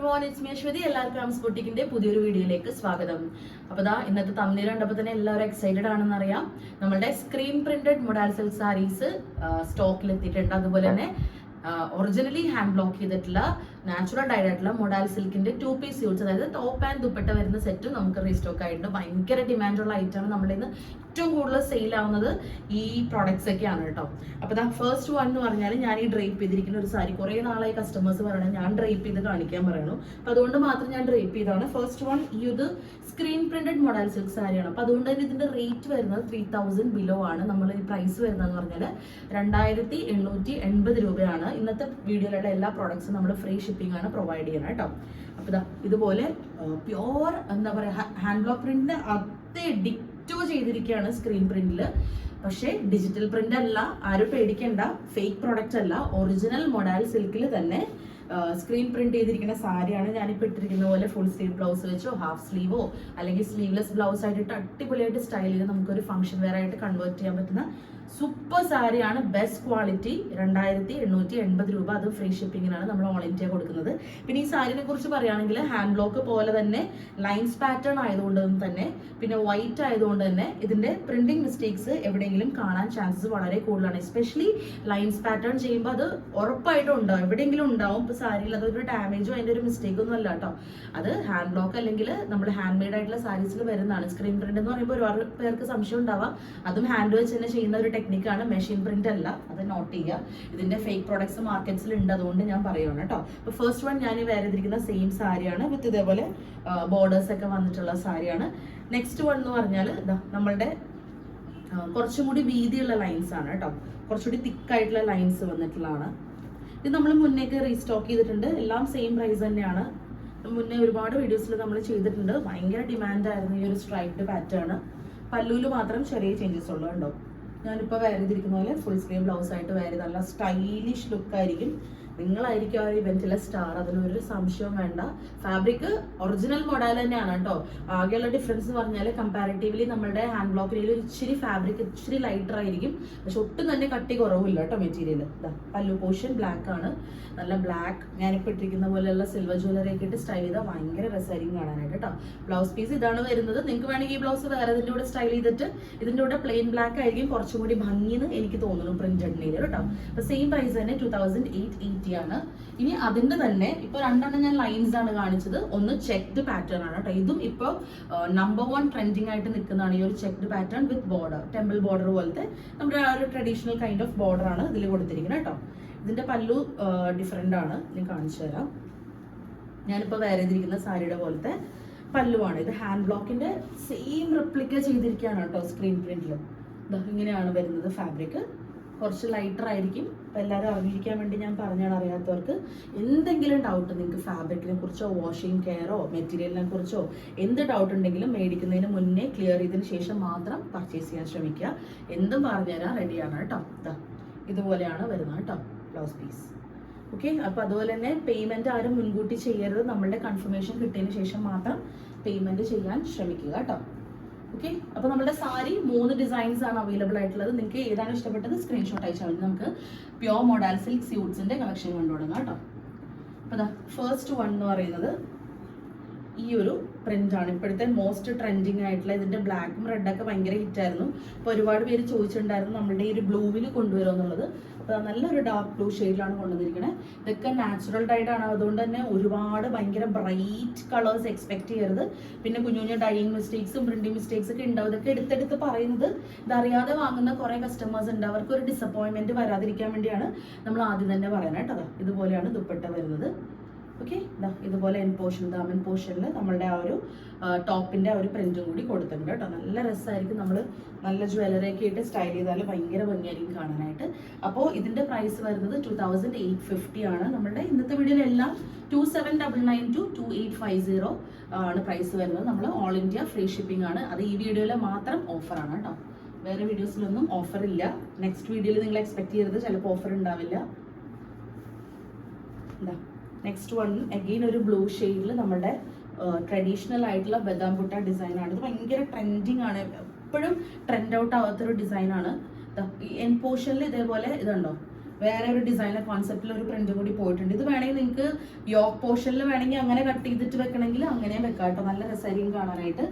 everyone, it's me Ashwati. എല്ലാവർക്കും arms ബൊട്ടിക്കിന്റെ പുതിയൊരു വീഡിയോയിലേക്ക് സ്വാഗതം. അപ്പോൾ ദാ ഇന്നത്തെ തമ്മിൽ കണ്ടപ്പോൾ തന്നെ എല്ലാവരും എക്സൈറ്റഡ് ആണെന്ന് അറിയാം. നമ്മുടെ screen printed modal silk saris സ്റ്റോക്കിൽ എത്തിയിട്ടുണ്ട്. അതുപോലെ തന്നെ ഒറിജിനലി ഹാൻഡ് ബ്ലോക്ക് ചെയ്തിട്ടുള്ള നാച്ചുറൽ ഡൈഡ് ആയിട്ടുള്ള മൊഡാൽ സിൽക്കിന്റെ 2 പീസ് സ്യൂട്ട്സ്, അതായത് ടോപ്പ് ആൻഡ് ദുപ്പട്ട വരുന്ന സെറ്റും നമുക്ക് റീസ്റ്റോക്ക് ആയിട്ടുണ്ട്. ഭയങ്കര ഡിമാൻഡുള്ള ഐറ്റമാണ്. നമ്മുടെ ഇന്ന് ഏറ്റവും കൂടുതൽ സെയിൽ ആവുന്നത് ഈ പ്രോഡക്ട്സ് ഒക്കെയാണ് കേട്ടോ. അപ്പോൾ ദാ ഫസ്റ്റ് വൺ എന്ന് പറഞ്ഞാൽ ഞാൻ ഈ ഡ്രേപ്പ് ചെയ്തിരിക്കുന്ന ഒരു സാരി കുറേ നാളായി കസ്റ്റമേഴ്സ് പറയണം ഞാൻ ഡ്രേപ്പ് ചെയ്ത് കാണിക്കാൻ പറയണു. അപ്പോൾ അതുകൊണ്ട് മാത്രം ഞാൻ ഡ്രേപ്പ് ചെയ്താണ്. ഫസ്റ്റ് വൺ ഈ ഇത് സ്ക്രീൻ പ്രിന്റഡ് മൊഡാൽ സിൽക്ക് സാരിയാണ്. അപ്പോൾ അതുകൊണ്ട് തന്നെ ഇതിന്റെ റേറ്റ് വരുന്നത് 3000 ബിലോ ആണ്. നമ്മൾ ഈ പ്രൈസ് വരുന്നതെന്ന് പറഞ്ഞാൽ 2880 രൂപയാണ്. ഇന്നത്തെ വീഡിയോയിലുള്ള എല്ലാ പ്രോഡക്ട്സും നമ്മൾ ഫ്രീ ഷിപ്പിംഗ് ആണ് പ്രൊവൈഡ് ചെയ്യണം കേട്ടോ. അപ്പോൾ ഇതാ ഇതുപോലെ പ്യോർ എന്താ പറയുക ഹാൻഡ് ബ്ലോക്ക് പ്രിന്റിന്റെ അതേ ഡിക്റ്റോ ചെയ്തിരിക്കുകയാണ് സ്ക്രീൻ പ്രിന്റിൽ. പക്ഷേ ഡിജിറ്റൽ പ്രിന്റ് അല്ല, ആരും പേടിക്കേണ്ട, ഫേക്ക് പ്രോഡക്റ്റ് അല്ല, ഒറിജിനൽ മൊഡാൽ സിൽക്കിൽ തന്നെ സ്ക്രീൻ പ്രിന്റ് ചെയ്തിരിക്കുന്ന സാരിയാണ്. ഞാനിപ്പോൾ ഇട്ടിരിക്കുന്ന പോലെ ഫുൾ സ്ലീവ് ബ്ലൗസ് വെച്ചോ ഹാഫ് സ്ലീവോ അല്ലെങ്കിൽ സ്ലീവ്ലെസ് ബ്ലൗസ് ആയിട്ട് അടിപൊളിയായിട്ട് സ്റ്റൈൽ ചെയ്ത് നമുക്കൊരു ഫംഗ്ഷൻ വെയർ ആയിട്ട് കൺവേർട്ട് ചെയ്യാൻ പറ്റുന്ന സൂപ്പർ സാരിയാണ്. ബെസ്റ്റ് ക്വാളിറ്റി, 2880 രൂപ. അത് ഫ്രീ ഷിപ്പിങ്ങിനാണ് നമ്മൾ ഓൾ ഇന്ത്യ കൊടുക്കുന്നത്. പിന്നെ ഈ സാരിനെ കുറിച്ച് പറയുകയാണെങ്കിൽ ഹാൻഡ് ബ്ലോക്ക് പോലെ തന്നെ ലൈൻസ് പാറ്റേൺ ആയതുകൊണ്ട് തന്നെ, പിന്നെ വൈറ്റ് ആയതുകൊണ്ട് തന്നെ ഇതിന്റെ പ്രിന്റിംഗ് മിസ്റ്റേക്സ് എവിടെയെങ്കിലും കാണാൻ ചാൻസസ് വളരെ കൂടുതലാണ്. എസ്പെഷ്യലി ലൈൻസ് പാറ്റേൺ ചെയ്യുമ്പോൾ അത് ഉറപ്പായിട്ടും ഉണ്ടാവും, എവിടെയെങ്കിലും ഉണ്ടാവും. ഇപ്പോൾ സാരിയിൽ അതൊരു ഡാമേജോ അതിൻ്റെ ഒരു മിസ്റ്റേക്കോ ഒന്നും അല്ല കേട്ടോ. അത് ഹാൻഡ് ബ്ലോക്ക് അല്ലെങ്കിൽ നമ്മൾ ഹാൻഡ് മെയ്ഡ് ആയിട്ടുള്ള സാരീസിൽ വരുന്നതാണ്. സ്ക്രീൻ പ്രിന്റ് എന്ന് പറയുമ്പോൾ ഒരുപാട് പേർക്ക് സംശയം ഉണ്ടാവാം. അതും ഹാൻഡ് വെച്ച് തന്നെ ചെയ്യുന്ന ഒരു ടെക്നിക്കാണ്, മെഷീൻ പ്രിന്റ് അല്ല. അത് നോട്ട് ചെയ്യുക. ഇതിന്റെ ഫേക്ക് പ്രോഡക്ട്സ് മാർക്കറ്റ്സിൽ ഉണ്ട്, അതുകൊണ്ട് ഞാൻ പറയുകയാണ് കേട്ടോ. അപ്പോൾ ഫസ്റ്റ് വൺ ഞാൻ ഈ വേറെ ചെയ്തിരിക്കുന്ന സെയിം സാരിയാണ് വിത്ത് ഇതേപോലെ ബോർഡേഴ്സ് ഒക്കെ വന്നിട്ടുള്ള സാരിയാണ്. നെക്സ്റ്റ് വൺ എന്ന് പറഞ്ഞാൽ നമ്മളുടെ കുറച്ചും കൂടി വീതിയുള്ള ലൈൻസ് ആണ് കേട്ടോ. കുറച്ചുകൂടി തിക്കായിട്ടുള്ള ലൈൻസ് വന്നിട്ടുള്ളതാണ്. ഇത് നമ്മൾ മുന്നേക്ക് റീസ്റ്റോക്ക് ചെയ്തിട്ടുണ്ട്. എല്ലാം സെയിം പ്രൈസ് തന്നെയാണ്. മുന്നേ ഒരുപാട് വീഡിയോസിൽ നമ്മൾ ചെയ്തിട്ടുണ്ട്. ഭയങ്കര ഡിമാൻഡായിരുന്നു ഈ ഒരു സ്ട്രൈപ്ഡ് പാറ്റേൺ. പല്ലുവിൽ മാത്രം ചെറിയ ചേഞ്ചസ് ഉള്ളൂ കേട്ടോ. ഞാനിപ്പോൾ വേറെ ചെയ്തിരിക്കുന്ന പോലെ ഫുൾ സ്ലീവ് ബ്ലൗസ് ആയിട്ട് വേറെ നല്ല സ്റ്റൈലിഷ് ലുക്കായിരിക്കും. നിങ്ങളായിരിക്കും ആ ഇവന്റിലെ സ്റ്റാർ, അതിനൊരു സംശയവും വേണ്ട. ഫാബ്രിക് ഒറിജിനൽ മോഡൽ തന്നെയാണ് കേട്ടോ. ആകെയുള്ള ഡിഫറൻസ് എന്ന് പറഞ്ഞാൽ കമ്പാരിറ്റീവ്ലി നമ്മുടെ ഹാൻഡ് ബ്ലോക്കിൽ ഇച്ചിരി ഫാബ്രിക് ഇച്ചിരി ലൈറ്റർ ആയിരിക്കും, പക്ഷെ ഒട്ടും തന്നെ കട്ടി കുറവില്ല കേട്ടോ. മെറ്റീരിയൽ പല്ലു പോർഷൻ ബ്ലാക്ക് ആണ്, നല്ല ബ്ലാക്ക്. ഞാനിപ്പോൾ ഇട്ടിരിക്കുന്ന പോലെയുള്ള സിൽവർ ജ്വല്ലറി ഒക്കെ ഇട്ട് സ്റ്റൈൽ ചെയ്താൽ ഭയങ്കര രസമായിരിക്കും കാണാനായിട്ട് കേട്ടോ. ബ്ലൗസ് പീസ് ഇതാണ് വരുന്നത്. നിങ്ങൾക്ക് വേണമെങ്കിൽ ഈ ബ്ലൗസ് വേറെ ഇതിൻ്റെ കൂടെ സ്റ്റൈൽ ചെയ്തിട്ട് ഇതിൻ്റെ കൂടെ പ്ലെയിൻ ബ്ലാക്ക് ആയിരിക്കും കുറച്ചും കൂടി ഭംഗിന്ന് എനിക്ക് തോന്നുന്നു പ്രിന്റഡിന് കേട്ടോ. അപ്പോൾ സെയിം പ്രൈസ് തന്നെ 2880 ആണ്. ഇനി അതിന്റെ തന്നെ ഇപ്പൊ രണ്ടെണ്ണം ഞാൻ ലൈൻസ് ആണ് കാണിച്ചത്. ഒന്ന് ചെക്ക്ഡ് പാറ്റേൺ ആണ് കേട്ടോ. ഇതും ഇപ്പൊ നമ്പർ 1 ട്രെൻഡിങ് ആയിട്ട് നിൽക്കുന്നതാണ് ഈ ഒരു ചെക്ക്ഡ് പാറ്റേൺ വിത്ത് ബോർഡർ, ടെമ്പിൾ ബോർഡർ പോലത്തെ നമ്മുടെ ആ ഒരു ട്രഡീഷണൽ കൈൻഡ് ഓഫ് ബോർഡർ ആണ് ഇതിൽ കൊടുത്തിരിക്കുന്നത് കേട്ടോ. ഇതിന്റെ പല്ലു ഡിഫറെന്റ് ആണ്, ഞാൻ കാണിച്ചു തരാം. ഞാനിപ്പോ വേറെ ചെയ്തിരിക്കുന്ന സാരിയുടെ പോലത്തെ പല്ലുവാണ്. ഇത് ഹാൻഡ് ബ്ലോക്കിന്റെ സെയിം റിപ്ലിക്ക ചെയ്തിരിക്കുകയാണ് കേട്ടോ. സ്ക്രീൻ പ്രിന്റിൽ ഇങ്ങനെയാണ് വരുന്നത്. ഫാബ്രിക് കുറച്ച് ലൈറ്റർ ആയിരിക്കും. അപ്പോൾ എല്ലാവരും അറിഞ്ഞിരിക്കാൻ വേണ്ടി ഞാൻ പറഞ്ഞാണ്. അറിയാത്തവർക്ക് എന്തെങ്കിലും ഡൗട്ട് നിങ്ങൾക്ക് ഫാബ്രിക്കിനെ കുറിച്ചോ വാഷിംഗ് കെയറോ മെറ്റീരിയലിനെ കുറിച്ചോ എന്ത് ഡൗട്ട് ഉണ്ടെങ്കിലും മേടിക്കുന്നതിന് മുന്നേ ക്ലിയർ ചെയ്തതിന് ശേഷം മാത്രം പർച്ചേസ് ചെയ്യാൻ ശ്രമിക്കുക. എന്തും പറഞ്ഞുതരാൻ റെഡിയാണ് കേട്ടോ. ഇതുപോലെയാണ് വരുന്നത് കേട്ടോ ബ്ലൗസ് പീസ്. ഓക്കെ, അപ്പോൾ അതുപോലെ തന്നെ പേയ്മെൻറ്റ് ആരും മുൻകൂട്ടി ചെയ്യരുത്. നമ്മളുടെ കൺഫർമേഷൻ കിട്ടിയതിന് ശേഷം മാത്രം പേയ്മെൻറ്റ് ചെയ്യാൻ ശ്രമിക്കുക കേട്ടോ. ഓക്കെ, അപ്പോൾ നമ്മുടെ സാരി 3 ഡിസൈൻസ് ആണ് അവൈലബിൾ ആയിട്ടുള്ളത്. നിങ്ങൾക്ക് ഏതാണ് ഇഷ്ടപ്പെട്ടത് സ്ക്രീൻഷോട്ട് അയച്ചാൽ മതി. നമുക്ക് പ്യോർ മൊഡാൽ സിൽക്ക് സ്യൂട്ട്സിന്റെ കളക്ഷൻ കണ്ടു തുടങ്ങാം കേട്ടോ. അപ്പോൾ ഫസ്റ്റ് വൺ എന്ന് പറയുന്നത് ഈ ഒരു പ്രിന്റ് ആണ്. ഇപ്പോഴത്തെ മോസ്റ്റ് ട്രെൻഡിങ് ആയിട്ടുള്ള ഇതിന്റെ ബ്ലാക്കും റെഡൊക്കെ ഭയങ്കര ഹിറ്റായിരുന്നു. അപ്പോൾ ഒരുപാട് പേര് ചോദിച്ചിട്ടുണ്ടായിരുന്നു നമ്മളുടെ ഈ ഒരു ബ്ലൂവിൽ കൊണ്ടുവരും എന്നുള്ളത്. അപ്പോൾ നല്ലൊരു ഡാർക്ക് ബ്ലൂ ഷെയ്ഡിലാണ് കൊണ്ടുവന്നിരിക്കുന്നത്. ഇതൊക്കെ നാച്ചുറൽ ഡൈഡ് ആണ്, അതുകൊണ്ട് തന്നെ ഒരുപാട് ഭയങ്കര ബ്രൈറ്റ് കളേഴ്സ് എക്സ്പെക്ട് ചെയ്യരുത്. പിന്നെ കുഞ്ഞു കുഞ്ഞു ഡൈയിങ് മിസ്റ്റേക്സും പ്രിന്റിംഗ് മിസ്റ്റേക്സ് ഒക്കെ ഉണ്ടാവും. ഇതൊക്കെ എടുത്തെടുത്ത് പറയുന്നത് ഇതറിയാതെ വാങ്ങുന്ന കുറേ കസ്റ്റമേഴ്സ് ഉണ്ട്. അവർക്ക് ഒരു ഡിസപ്പോയിൻമെന്റ് വരാതിരിക്കാൻ വേണ്ടിയാണ് നമ്മൾ ആദ്യം തന്നെ പറയുന്നത് കേട്ടോ. ഇതുപോലെയാണ് ദുപ്പട്ട വരുന്നത്. ഓക്കെ, ഇതുപോലെ എൻ പോർഷൻ ദാമൻ പോർഷനിൽ നമ്മളുടെ ആ ഒരു ടോപ്പിന്റെ ആ ഒരു പ്രിന്റും കൂടി കൊടുത്തിട്ടുണ്ട് കേട്ടോ. നല്ല രസമായിരിക്കും. നമ്മൾ നല്ല ജ്വല്ലറി ഒക്കെ ഇട്ട് സ്റ്റൈൽ ചെയ്താൽ ഭയങ്കര ഭംഗിയായിരിക്കും കാണാനായിട്ട്. അപ്പോൾ ഇതിന്റെ പ്രൈസ് വരുന്നത് 2850 ആണ്. നമ്മുടെ ഇന്നത്തെ വീഡിയോയിലെല്ലാം 2799 to 2850 ആണ് പ്രൈസ് വരുന്നത്. നമ്മൾ ഓൾ ഇന്ത്യ ഫ്രീ ഷിപ്പിംഗ് ആണ്. അത് ഈ വീഡിയോയിലെ മാത്രം ഓഫറാണ് കേട്ടോ. വേറെ വീഡിയോസിലൊന്നും ഓഫർ ഇല്ല. നെക്സ്റ്റ് വീഡിയോയിൽ നിങ്ങൾ എക്സ്പെക്ട് ചെയ്യരുത്, ചിലപ്പോൾ ഓഫർ ഉണ്ടാവില്ല. നെക്സ്റ്റ് വൺ അഗെയിൻ ഒരു ബ്ലൂ ഷെയ്ഡിൽ നമ്മുടെ ട്രഡീഷണൽ ആയിട്ടുള്ള ബദാം ബുട്ട ഡിസൈനാണ്. ഇത് ഭയങ്കര ട്രെൻഡിങ് ആണ്, എപ്പോഴും ട്രെൻഡ് ഔട്ട് ആവാത്തൊരു ഡിസൈനാണ്. എൻ പോർഷനിൽ ഇതേപോലെ ഇതുണ്ടോ വേറെ ഒരു ഡിസൈനർ കോൺസെപ്റ്റിൽ ഒരു പ്രിന്റ് കൂടി പോയിട്ടുണ്ട്. ഇത് വേണമെങ്കിൽ നിങ്ങൾക്ക് യോക്ക് പോർഷനിൽ വേണമെങ്കിൽ അങ്ങനെ കട്ട് ചെയ്തിട്ട് വെക്കണമെങ്കിൽ അങ്ങനെ വെക്കാം കേട്ടോ. നല്ല രസമായിരിക്കും കാണാനായിട്ട്.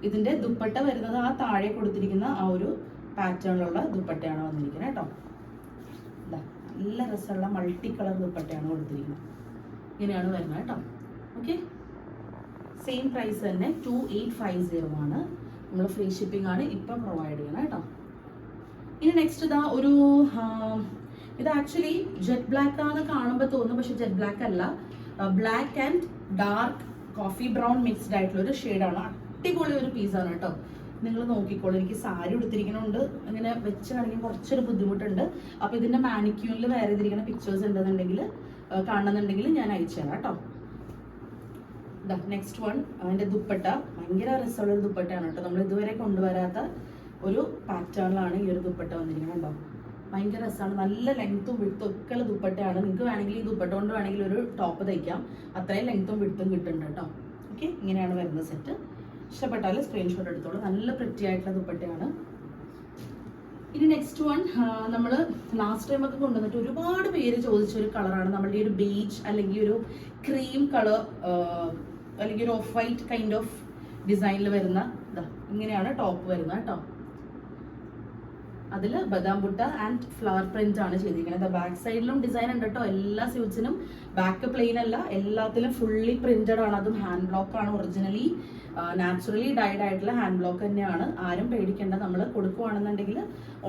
ഇതിന്റെ ദുപ്പട്ട വരുന്നത് ആ താഴെ കൊടുത്തിരിക്കുന്ന ആ ഒരു പാറ്റേണിലുള്ള ദുപ്പട്ടയാണ് വന്നിരിക്കുന്നത് കേട്ടോ. നല്ല രസമുള്ള മൾട്ടി കളർ ദുപ്പട്ടയാണ് കൊടുത്തിരിക്കുന്നത്. ഇങ്ങനെയാണ് വരുന്നത് കേട്ടോ. ഓക്കെ, സെയിം പ്രൈസ് തന്നെ 2850 ആണ്. നമ്മൾ ഫ്രീ ഷിപ്പിംഗ് ആണ് ഇപ്പം പ്രൊവൈഡ് ചെയ്യണം കേട്ടോ. ഇനി നെക്സ്റ്റ് ഇതാ ഒരു ഇത് ആക്ച്വലി ജെറ്റ് ബ്ലാക്ക് ആണെന്ന് കാണുമ്പോൾ തോന്നും, പക്ഷെ ജെറ്റ് ബ്ലാക്ക് അല്ല, black and dark coffee brown mixed ആയിട്ടുള്ള ഒരു ഷെയ്ഡാണ്. അടിപൊളി ഒരു പീസാണ് കേട്ടോ. നിങ്ങൾ നോക്കിക്കോളൂ. എനിക്ക് സാരി ഉടുത്തിരിക്കണോണ്ട് അങ്ങനെ വെച്ച് കാണിക്കാൻ കുറച്ചൊരു ബുദ്ധിമുട്ടുണ്ട്. അപ്പോൾ ഇതിന്റെ മാനിക്യൂണിൽ വേറെ ചെയ്തിരിക്കുന്ന പിക്ചേഴ്സ് ഉണ്ടെന്നുണ്ടെങ്കിൽ കാണുന്നുണ്ടെങ്കിൽ ഞാൻ അയച്ചു തരാം കേട്ടോ. നെക്സ്റ്റ് വൺ, അതിന്റെ ദുപ്പട്ട ഭയങ്കര രസമുള്ള ഒരു ദുപ്പട്ടയാണ് കേട്ടോ. നമ്മൾ ഇതുവരെ കൊണ്ടുവരാത്ത ഒരു പാറ്റേണിലാണ് ഈ ഒരു ദുപ്പട്ട വന്നിരിക്കുന്നത് കേട്ടോ. ഭയങ്കര രസമാണ്. നല്ല ലെങ്ത്തും വിടുത്തും ഒക്കെ ഉള്ള ദുപ്പട്ടയാണ്. നിങ്ങൾക്ക് വേണമെങ്കിൽ ഈ ദുപ്പട്ട കൊണ്ട് വേണമെങ്കിൽ ഒരു ടോപ്പ് തയ്ക്കാം. അത്രയും ലെങ്ത്തും വിടുത്തും കിട്ടുന്നുണ്ട് കേട്ടോ. ഓക്കെ, ഇങ്ങനെയാണ് വരുന്ന സെറ്റ്. ഇഷ്ടപ്പെട്ടാൽ സ്ക്രീൻഷോട്ട് എടുത്തോളൂ. നല്ല പ്രിറ്റി ആയിട്ടുള്ള ദുപ്പട്ടയാണ്. ഇനി നെക്സ്റ്റ് വൺ, നമ്മൾ ലാസ്റ്റ് ടൈം ഒക്കെ കൊണ്ടുവന്നിട്ട് ഒരുപാട് പേര് ചോദിച്ച ഒരു കളറാണ്. നമ്മളുടെ ഒരു ബീച്ച് അല്ലെങ്കിൽ ഒരു ക്രീം കളർ അല്ലെങ്കിൽ ഒരു ഓഫ് വൈറ്റ് കൈൻഡ് ഓഫ് ഡിസൈനിൽ വരുന്ന ഇങ്ങനെയാണ് ടോപ്പ് വരുന്നത് കേട്ടോ. അതിൽ ബദാം ബുട്ട ആൻഡ് ഫ്ലവർ പ്രിന്റ് ആണ് ചെയ്തിരിക്കുന്നത്. ബാക്ക് സൈഡിലും ഡിസൈൻ ഉണ്ട് കേട്ടോ. എല്ലാ സ്യൂട്ട്സിനും ബാക്ക് പ്ലെയിൻ അല്ല, എല്ലാത്തിലും ഫുള്ളി പ്രിന്റഡ് ആണ്. അതും ഹാൻഡ് ബ്ലോക്ക് ആണ്. ഒറിജിനലി നാച്ചുറലി ഡൈഡ് ആയിട്ടുള്ള ഹാൻഡ് ബ്ലോക്ക് തന്നെയാണ്. ആരും പേടിക്കേണ്ട. നമ്മൾ കൊടുക്കുവാണെന്നുണ്ടെങ്കിൽ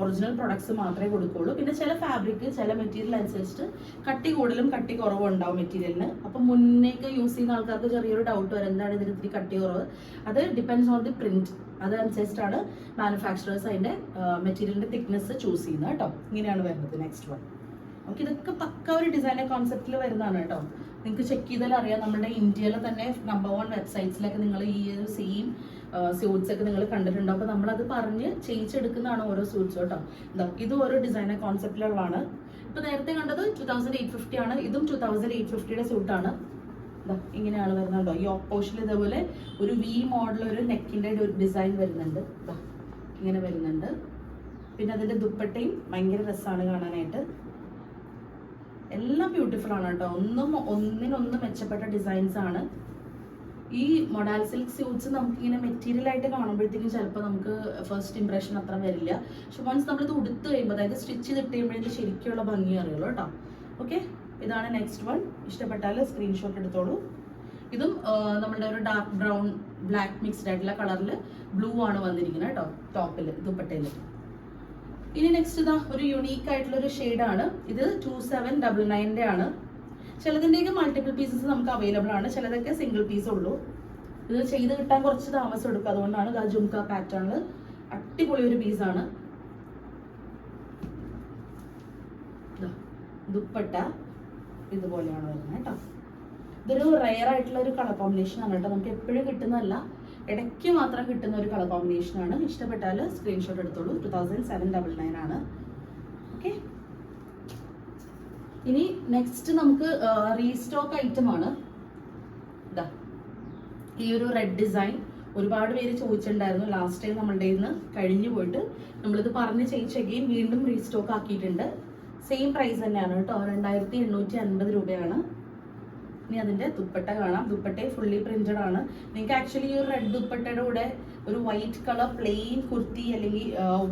ഒറിജിനൽ പ്രൊഡക്ട്സ് മാത്രമേ കൊടുക്കുള്ളൂ. പിന്നെ ചില ഫാബ്രിക് ചില മെറ്റീരിയൽ അനുസരിച്ചിട്ട് കട്ടി കൂടുതലും കട്ടി കുറവും ഉണ്ടാവും മെറ്റീരിയലിന്. അപ്പം മുന്നേക്ക് യൂസ് ചെയ്യുന്ന ആൾക്കാർക്ക് ചെറിയൊരു ഡൗട്ട് വരും, എന്താണ് ഇതിന് ഇത്തിരി കട്ടി കുറവ്. അത് ഡിപ്പെൻഡ്സ് ഓൺ ദി പ്രിന്റ്. അതനുസരിച്ചിട്ടാണ് മാനുഫാക്ചറേഴ്സ് അതിന്റെ മെറ്റീരിയലിന്റെ തിക്നെസ് ചൂസ് ചെയ്യുന്നത് കേട്ടോ. ഇങ്ങനെയാണ് വരുന്നത് നെക്സ്റ്റ് വൺ. ഓക്കെ, ഇതൊക്കെ പക്ക ഒരു ഡിസൈനർ കോൺസെപ്റ്റിൽ വരുന്നതാണ് കേട്ടോ. നിങ്ങൾക്ക് ചെക്ക് ചെയ്താൽ അറിയാം. നമ്മുടെ ഇന്ത്യയിലെ തന്നെ നമ്പർ 1 വെബ്സൈറ്റ്സിലൊക്കെ നിങ്ങൾ ഈ ഒരു സെയിം സ്യൂട്ട്സ് ഒക്കെ നിങ്ങൾ കണ്ടിട്ടുണ്ടോ. അപ്പോൾ നമ്മളത് പറഞ്ഞ് ചെയ്യിച്ചെടുക്കുന്നതാണ് ഓരോ സ്യൂട്ട്സും കേട്ടോ. ഇതും ഓരോ ഡിസൈനർ കോൺസെപ്റ്റിലുള്ളതാണ്. ഇപ്പൊ നേരത്തെ കണ്ടത് 2850 ആണ്. ഇതും 2850യുടെ സ്യൂട്ടാണ്. ഇങ്ങനെയാണ് വരുന്നുണ്ടോ. ഈ ഓപ്പോഷനിൽ ഇതേപോലെ ഒരു വി മോഡൽ ഒരു നെക്കിന്റെ ഒരു ഡിസൈൻ വരുന്നുണ്ട്. ഇങ്ങനെ വരുന്നുണ്ട്. പിന്നെ അതിന്റെ ദുപ്പട്ടയും ഭയങ്കര രസമാണ് കാണാനായിട്ട്. എല്ലാം ബ്യൂട്ടിഫുൾ ആണ് കേട്ടോ. ഒന്നിനൊന്ന് മെച്ചപ്പെട്ട ഡിസൈൻസ് ആണ്. ഈ മൊഡാൽ സിൽക്ക് സ്യൂട്ട്സ് നമുക്കിങ്ങനെ മെറ്റീരിയൽ ആയിട്ട് കാണുമ്പോഴത്തേക്കും ചിലപ്പോൾ നമുക്ക് ഫസ്റ്റ് ഇംപ്രഷൻ അത്ര വരില്ല. പക്ഷെ വൺസ് നമ്മളിത് ഉടുത്ത് കഴിയുമ്പോൾ, അതായത് സ്റ്റിച്ച് ചെയ്തിട്ട് കഴിയുമ്പോഴേക്കും ശരിക്കുള്ള ഭംഗി അറിയുള്ളൂ കേട്ടോ. ഓക്കെ, ഇതാണ് നെക്സ്റ്റ് വൺ. ഇഷ്ടപ്പെട്ടാൽ സ്ക്രീൻഷോട്ട് എടുത്തോളൂ. ഇതും നമ്മളുടെ ഒരു ഡാർക്ക് ബ്രൗൺ ബ്ലാക്ക് മിക്സ്ഡ് ആയിട്ടുള്ള കളറിൽ ബ്ലൂ ആണ് വന്നിരിക്കുന്നത് കേട്ടോ ടോപ്പിൽ ദുപ്പട്ടയിൽ. ഇനി നെക്സ്റ്റ് ഇതാ ഒരു യുണീക്ക് ആയിട്ടുള്ള ഒരു ഷെയ്ഡാണ്. ഇത് 2799 ആണ്. ചിലതിൻ്റെയൊക്കെ മൾട്ടിപ്പിൾ പീസസ് നമുക്ക് അവൈലബിൾ ആണ്, ചിലതൊക്കെ സിംഗിൾ പീസ് ഉള്ളൂ. ഇത് ചെയ്ത് കിട്ടാൻ കുറച്ച് താമസം എടുക്കും. അതുകൊണ്ടാണ് ഇതാ ജുംക പാറ്റേണിൽ അടിപൊളി ഒരു പീസാണ്. ദുപ്പട്ട ഇതുപോലെയാണ് വരുന്നത് കേട്ടോ. ഇതൊരു റെയർ ആയിട്ടുള്ള ഒരു കളർ കോമ്പിനേഷൻ ആണ് കേട്ടോ. നമുക്ക് എപ്പോഴും കിട്ടുന്നതല്ല, ഇടയ്ക്ക് മാത്രം കിട്ടുന്ന ഒരു കളർ കോമ്പിനേഷൻ ആണ്. ഇഷ്ടപ്പെട്ടാൽ സ്ക്രീൻഷോട്ട് എടുത്തോളൂ. 2799 ആണ്. ഓക്കെ, ഇനി നെക്സ്റ്റ് നമുക്ക് റീസ്റ്റോക്ക് ഐറ്റം ആണ്. ഇതാ ഈ ഒരു റെഡ് ഡിസൈൻ ഒരുപാട് പേര് ചോദിച്ചിട്ടുണ്ടായിരുന്നു. ലാസ്റ്റ് ടൈം നമ്മളുടെ നിന്ന് കഴിഞ്ഞു പോയിട്ട് നമ്മളിത് പറഞ്ഞ് ചെയ്യിച്ച് അഗെയിൻ വീണ്ടും റീസ്റ്റോക്ക് ആക്കിയിട്ടുണ്ട്. സെയിം പ്രൈസ് തന്നെയാണ് കേട്ടോ. 2850 രൂപയാണ്. ഇനി അതിന്റെ ദുപ്പട്ട കാണാം. ദുപ്പട്ടയെ ഫുള്ളി പ്രിന്റഡ് ആണ്. നിങ്ങൾക്ക് ആക്ച്വലി ഈ ഒരു റെഡ് ദുപ്പട്ടയുടെ കൂടെ ഒരു വൈറ്റ് കളർ പ്ലെയിൻ കുർത്തി അല്ലെങ്കിൽ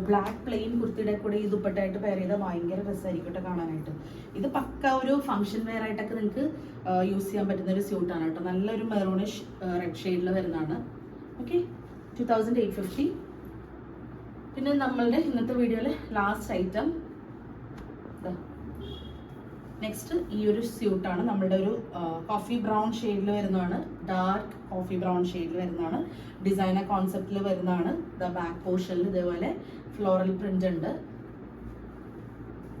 ബ്ലാക്ക് പ്ലെയിൻ കുർത്തിയുടെ കൂടെ ഈ ദുപ്പട്ടയായിട്ട് പെയർ ചെയ്താൽ ഭയങ്കര രസമായിരിക്കും കാണാനായിട്ട്. ഇത് പക്ക ഒരു ഫംഗ്ഷൻ വെയർ ആയിട്ടൊക്കെ നിങ്ങൾക്ക് യൂസ് ചെയ്യാൻ പറ്റുന്ന ഒരു സ്യൂട്ടാണ് കേട്ടോ. നല്ലൊരു മെറൂണിഷ് റെഡ് ഷെയ്ഡിൽ വരുന്നതാണ്. ഓക്കെ, 2850. പിന്നെ നമ്മളുടെ ഇന്നത്തെ വീഡിയോയിലെ ലാസ്റ്റ് ഐറ്റം നെക്സ്റ്റ് ഈ ഒരു സ്യൂട്ടാണ്. നമ്മളുടെ ഒരു കോഫി ബ്രൗൺ ഷെയ്ഡിൽ വരുന്നതാണ്. ഡാർക്ക് കോഫി ബ്രൗൺ ഷെയ്ഡിൽ വരുന്നതാണ്. ഡിസൈനർ കോൺസെപ്റ്റിൽ വരുന്നതാണ്. ബാക്ക് പോർഷനിൽ ഇതേപോലെ ഫ്ലോറൽ പ്രിന്റ് ഉണ്ട്.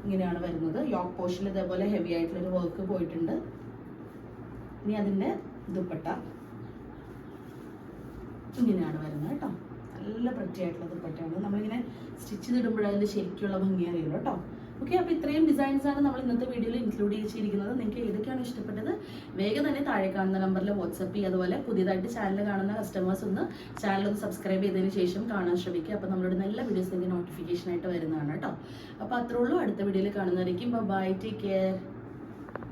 ഇങ്ങനെയാണ് വരുന്നത്. യോക്ക് പോർഷനിൽ ഇതേപോലെ ഹെവി ആയിട്ടുള്ളൊരു വർക്ക് പോയിട്ടുണ്ട്. ഇനി അതിൻ്റെ ദുപ്പട്ട ഇങ്ങനെയാണ് വരുന്നത് കേട്ടോ. നല്ല പ്രിറ്റി ആയിട്ടുള്ള ദുപ്പട്ടയാണ്. നമ്മളിങ്ങനെ സ്റ്റിച്ച് ചെയ്തിടുമ്പോഴതിൻ്റെ ശരിക്കുള്ള ഭംഗി അറിയുള്ളൂ കേട്ടോ. ഓക്കെ, അപ്പോൾ ഇത്രയും ഡിസൈൻസ് ആണ് നമ്മൾ ഇന്നത്തെ വീഡിയോയിൽ ഇൻക്ലൂഡ് ചെയ്തിരിക്കുന്നത്. നിങ്ങൾക്ക് ഏതൊക്കെയാണ് ഇഷ്ടപ്പെട്ടത് വേഗം തന്നെ താഴെ കാണുന്ന നമ്പറിൽ വാട്സപ്പ് ചെയ്യുക. അതുപോലെ പുതിയതായിട്ട് ചാനൽ കാണുന്ന കസ്റ്റമേഴ്സ് ഒന്ന് ചാനൽ ഒന്ന് സബ്സ്ക്രൈബ് ചെയ്തതിന് ശേഷം കാണാൻ ശ്രമിക്കുക. അപ്പോൾ നമ്മളുടെ നല്ല വീഡിയോസ് നിങ്ങൾക്ക് നോട്ടിഫിക്കേഷൻ ആയിട്ട് വരുന്നതാണ് കേട്ടോ. അപ്പോൾ അത്രേ ഉള്ളൂ. അടുത്ത വീഡിയോയിൽ കാണുന്നതായിരിക്കും. By, take care.